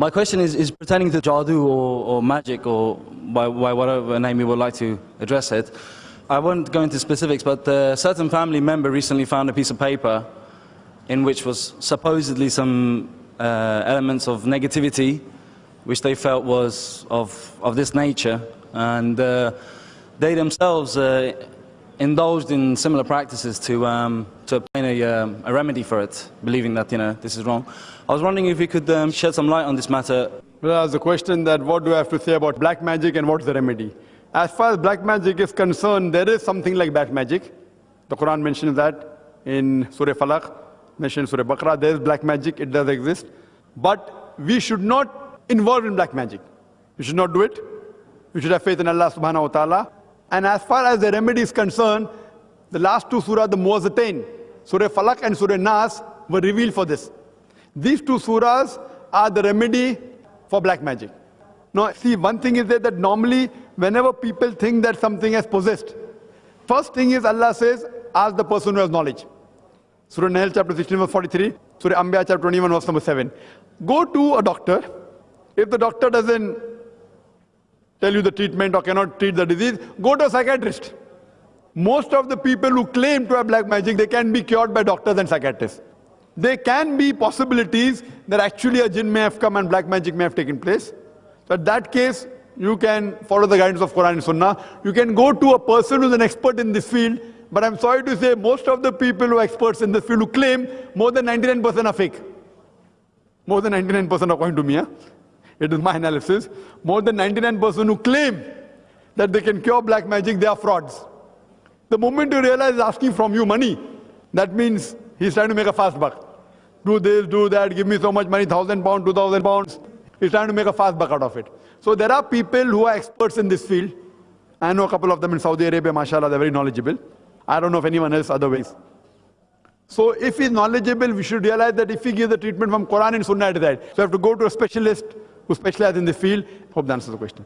My question is pertaining to Jadu or magic, or by whatever name you would like to address it. I won't go into specifics, but a certain family member recently found a piece of paper in which was supposedly some elements of negativity, which they felt was of this nature, and they themselves indulged in similar practices to obtain a remedy for it, believing that this is wrong. I was wondering if you could shed some light on this matter. Well, there's a question that what do I have to say about black magic and what's the remedy? As far as black magic is concerned, there is something like black magic. The Quran mentions that in Surah Falaq, mentioned Surah Baqarah. There is black magic, it does exist. But we should not involve in black magic. We should not do it. We should have faith in Allah subhanahu wa ta'ala. And as far as the remedy is concerned, the last two surahs, the Muwazzatain, Surah Falaq and Surah Nas, were revealed for this. These two surahs are the remedy for black magic. Now, see, one thing is that normally, whenever people think that something is possessed, first thing is Allah says, ask the person who has knowledge. Surah Nahl chapter 16 verse 43, Surah Anbiya chapter 21 verse number 7. Go to a doctor. If the doctor doesn't tell you the treatment or cannot treat the disease, go to a psychiatrist. Most of the people who claim to have black magic, they can be cured by doctors and psychiatrists. There can be possibilities that actually a jinn may have come and black magic may have taken place. So in that case, you can follow the guidance of Quran and Sunnah. You can go to a person who's an expert in this field, but I'm sorry to say most of the people who are experts in this field who claim, more than 99% are fake. More than 99% according to me. It is my analysis. More than 99% who claim that they can cure black magic, they are frauds. The moment you realize he's asking from you money, that means he's trying to make a fast buck. Do this, do that, give me so much money, 1,000 pounds, 2,000 pounds. He's trying to make a fast buck out of it. So there are people who are experts in this field. I know a couple of them in Saudi Arabia, mashallah, they're very knowledgeable. I don't know of anyone else otherwise. So if he's knowledgeable, we should realize that if he gives the treatment from Quran and Sunnah, it is right. So you have to go to a specialist who specializes in this field. Hope that answers the question.